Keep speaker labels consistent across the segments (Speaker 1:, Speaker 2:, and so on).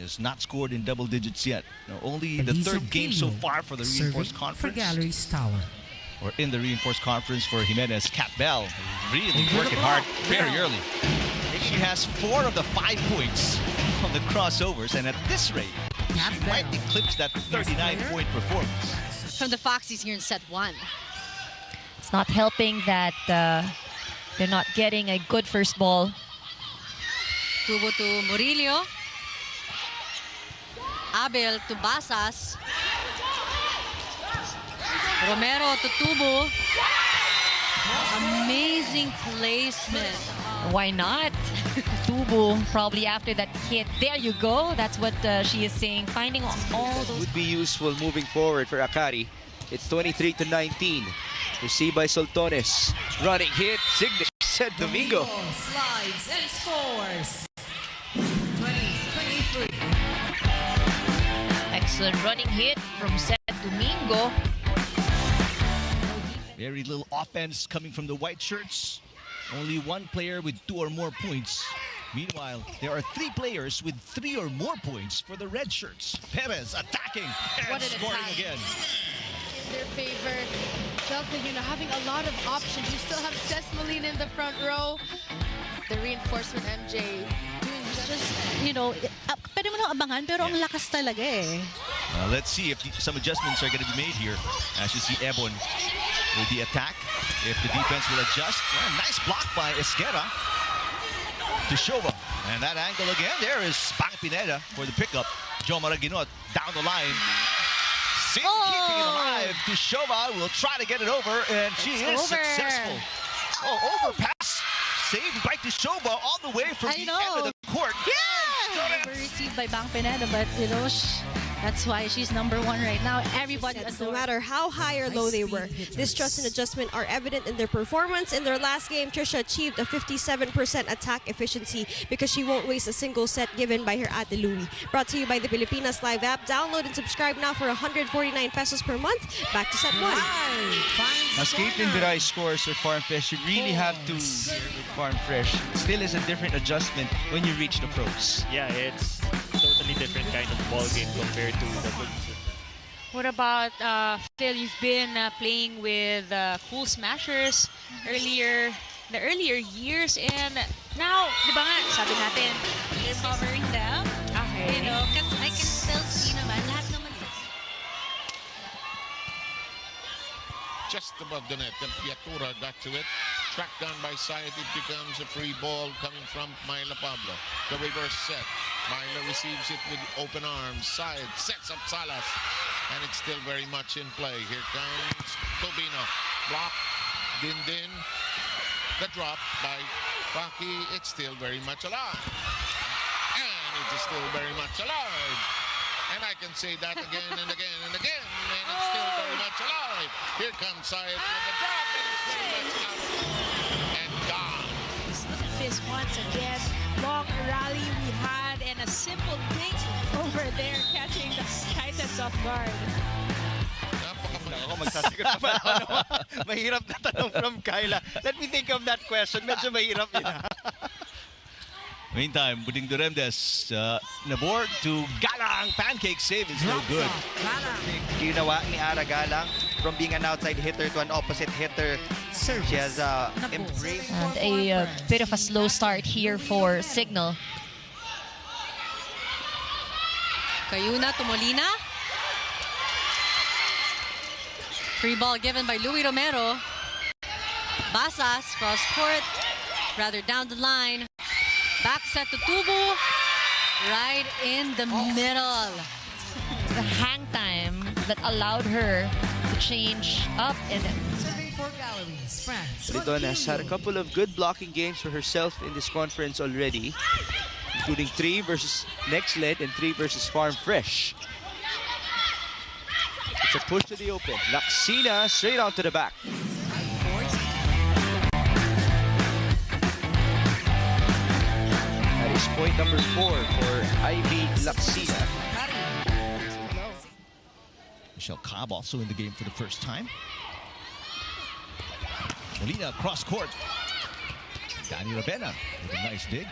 Speaker 1: has not scored in double digits yet. Only the third game so far for the Reinforced Conference.
Speaker 2: For Galleries Tower.
Speaker 1: Or in the Reinforced Conference for Jimenez. Cat Bell really working hard very early. She has 4 of the 5 points on the crossovers, and at this rate, she might eclipse that 39-point performance.
Speaker 3: From the Foxies here in set 1.
Speaker 4: It's not helping that they're not getting a good first ball.
Speaker 3: Tubo to Murillo. Abel to Basas. Romero to Tubo. Amazing placement.
Speaker 4: Why not? Tubo, probably after that hit. There you go. That's what she is saying. Finding all those.
Speaker 5: Would be useful moving forward for Akari. It's 23-19. Received by Soltones. Running hit. Signature set Domingo.
Speaker 2: Slides and scores. 20-23.
Speaker 4: Excellent running hit from Seth Domingo.
Speaker 1: Very little offense coming from the white shirts. Only one player with 2 or more points. Meanwhile, there are 3 players with 3 or more points for the red shirts. Perez attacking and scoring again.
Speaker 6: In their favor. Delta, having a lot of options. You still have Cess Molina in the front row. The reinforcement MJ doing
Speaker 3: just, pwede mo lang abangan, pero ang lakas talaga eh.
Speaker 1: Let's see if some adjustments are going to be made here. As you see Ebon with the attack. If the defense will adjust. Nice block by Esguerra. To Shova. And that angle again. There is Bang Pineda for the pickup. Joe Maraginot down the line. Keeping it alive. To Shova will try to get it over. And she is successful. Overpass. Saved by Tushova all the way from the end of the court.
Speaker 3: Yeah! Over received by Bang Pineda, but that's why she's #1 right now. Everybody,
Speaker 7: no matter how high or low they were, this trust and adjustment are evident in their performance. In their last game, Trisha achieved a 57% attack efficiency because she won't waste a single set given by her Ate Louie. Brought to you by the Pilipinas Live app. Download and subscribe now for 149 pesos per month. Back to set 1.
Speaker 5: Escaping the high scores for Farm Fresh, you really have to Farm Fresh. It still is a different adjustment when you reach the pros.
Speaker 8: Yeah, it's totally different kind of ball game compared to the good.
Speaker 4: What about Phil? You've been playing with Cool Smashers the earlier years, and now, di ba nga, sabi natin, you're covering them. Okay. Because I can still see naman, lahat naman.
Speaker 9: Just above the net, and Piatura got to it. Tracked down by Syed, it becomes a free ball coming from Myla Pablo. The reverse set. Myla receives it with open arms. Syed sets up Salas, and it's still very much in play. Here comes Tobino. Block. Din. The drop by Paki. It's still very much alive. And it is still very much alive. And I can say that again and again and again. And it's still very much alive. Here comes Syed with the drop. And it's very much out. And gone.
Speaker 10: Look at this once again. Long rally we had and a simple thing over there catching the Titans off guard.
Speaker 5: Mahirap na tanong from Kyla. Let me think of that question. Medyo mahirap yun.
Speaker 1: Meantime, Buding Duremdes, Nabor to Galang. Pancake save is no good.
Speaker 5: Ginawa ni Ara Galang from being an outside hitter to an opposite hitter. She has embraced.
Speaker 4: And a bit of a slow start here for Signal.
Speaker 3: Cayuna to Molina. Free ball given by Louie Romero. Basas cross court, rather down the line. Back set to Tubo, right in the middle.
Speaker 4: The hang time that allowed her to change up and
Speaker 5: Ridon has had a couple of good blocking games for herself in this conference already, including 3 versus Next Led and 3 versus Farm Fresh. It's a push to the open. Laxina straight onto the back. That is point number 4 for Ivy Laxina.
Speaker 1: Michelle Cobb also in the game for the first time. Molina cross court. Danny Ravena with a nice dig.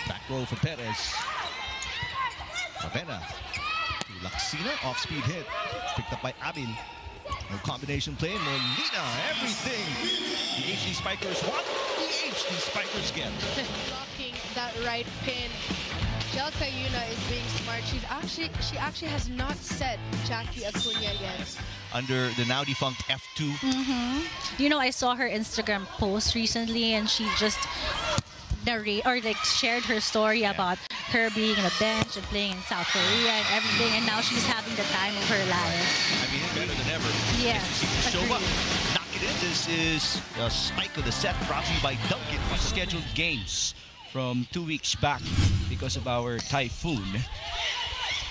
Speaker 1: Back row for Perez. Ravenna to Laxina. Off-speed hit. Picked up by Abil. No combination play. Molina. Everything the HD Spikers want, the HD Spikers get.
Speaker 6: Blocking that right pin. Jelka Yuna is being smart. She actually has not set Jackie Acuna yet.
Speaker 1: Under the now defunct F2.
Speaker 3: You know, I saw her Instagram post recently, and she just shared her story about her being on a bench and playing in South Korea and everything, and now she's having the time of her life.
Speaker 1: I mean, better than ever.
Speaker 3: Yeah.
Speaker 1: Shova, knock it in. This is a spike of the set brought to you by Duncan.
Speaker 5: Scheduled games from 2 weeks back because of our typhoon.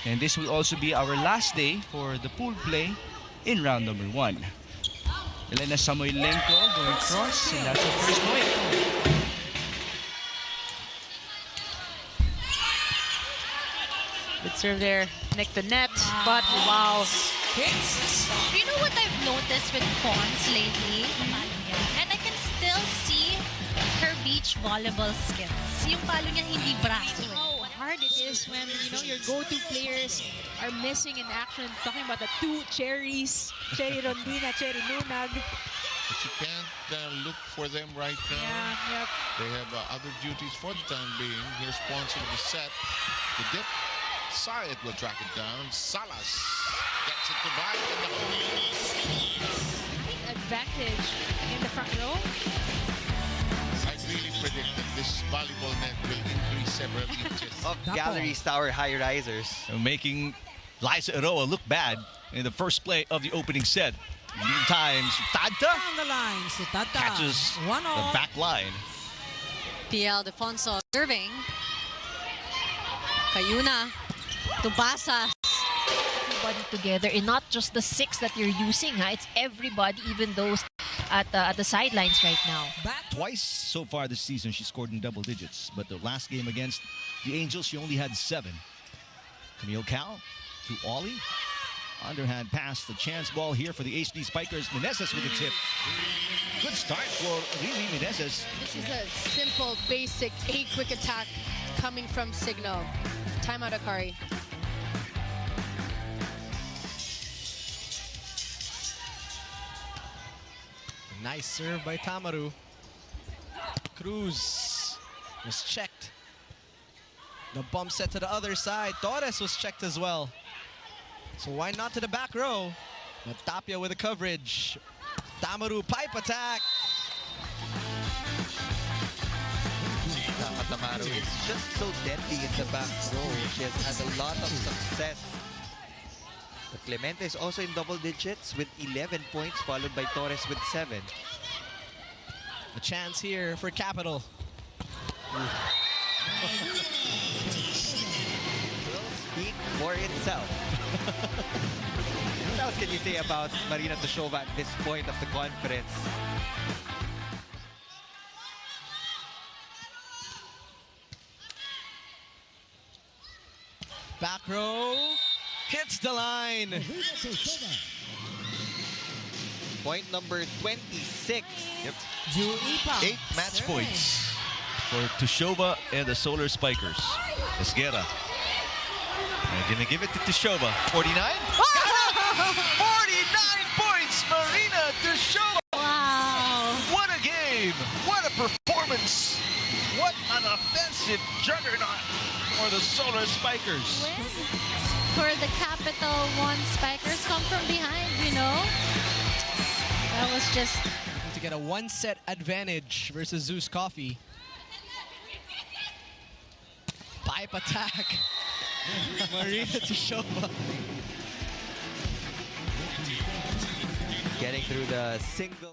Speaker 5: And this will also be our last day for the pool play in round number 1. Elena Samoilenko going cross, and that's her first point.
Speaker 4: Good serve there, neck to net, but wow.
Speaker 3: You know what I've noticed with Pons lately? And I can still see her beach volleyball skills. Yung palo niya hindi braso.
Speaker 10: How hard it is when, you know, your go-to players are missing in action. Talking about the two cherries, Cherry Rondina, Cherry Nunag.
Speaker 9: But you can't look for them right now.
Speaker 10: Yeah, yep.
Speaker 9: They have other duties for the time being. Here's sponsoring the set. The dip. Sayed will track it down. Salas gets it to back in the hole.
Speaker 10: Advantage in the front row.
Speaker 9: I really predict that this volleyball net will increase several inches.
Speaker 11: Of Gallery's Tower high risers.
Speaker 1: Making Liza Eroa look bad in the first play of the opening set. Meantime, Tadta
Speaker 2: Down the line, si Tata.
Speaker 1: catches the back line.
Speaker 3: PL Defonso serving. Kayuna to Basa.
Speaker 10: Everybody together, and not just the 6 that you're using. It's everybody, even those at the sidelines right now.
Speaker 1: Twice so far this season she scored in double digits, but the last game against the Angels she only had 7. Camille Cal to Ollie. Underhand pass, the chance ball here for the HD Spikers. Meneses with a tip. Good start for Riri Meneses.
Speaker 6: This is a simple, basic, quick attack coming from Signal. Timeout, Akari.
Speaker 12: Nice serve by Tamaru. Cruz was checked. The bump set to the other side. Torres was checked as well. So why not to the back row? But Tapia with the coverage. Tamaru pipe attack.
Speaker 11: Tamaru is just so deadly in the back row. She has had a lot of success. But Clemente is also in double digits with 11 points, followed by Torres with 7.
Speaker 12: A chance here for Capital.
Speaker 11: Will speak for itself. What else can you say about Marina Toshova at this point of the conference?
Speaker 12: Back row. Hits the line.
Speaker 11: Point number 26.
Speaker 1: Yep. 8 match points for Toshova and the Solar Spikers. Esguerra. They're gonna give it to Toshova. 49? 49 points, Marina Toshova!
Speaker 3: Wow!
Speaker 1: What a game! What a performance! What an offensive juggernaut for the Solar Spikers.
Speaker 3: For the Capital One Spikers come from behind, you know? That was just...
Speaker 12: To get a 1-set advantage versus Zeus Coffee. Pipe attack. Marina Toshova.
Speaker 11: Getting through the single.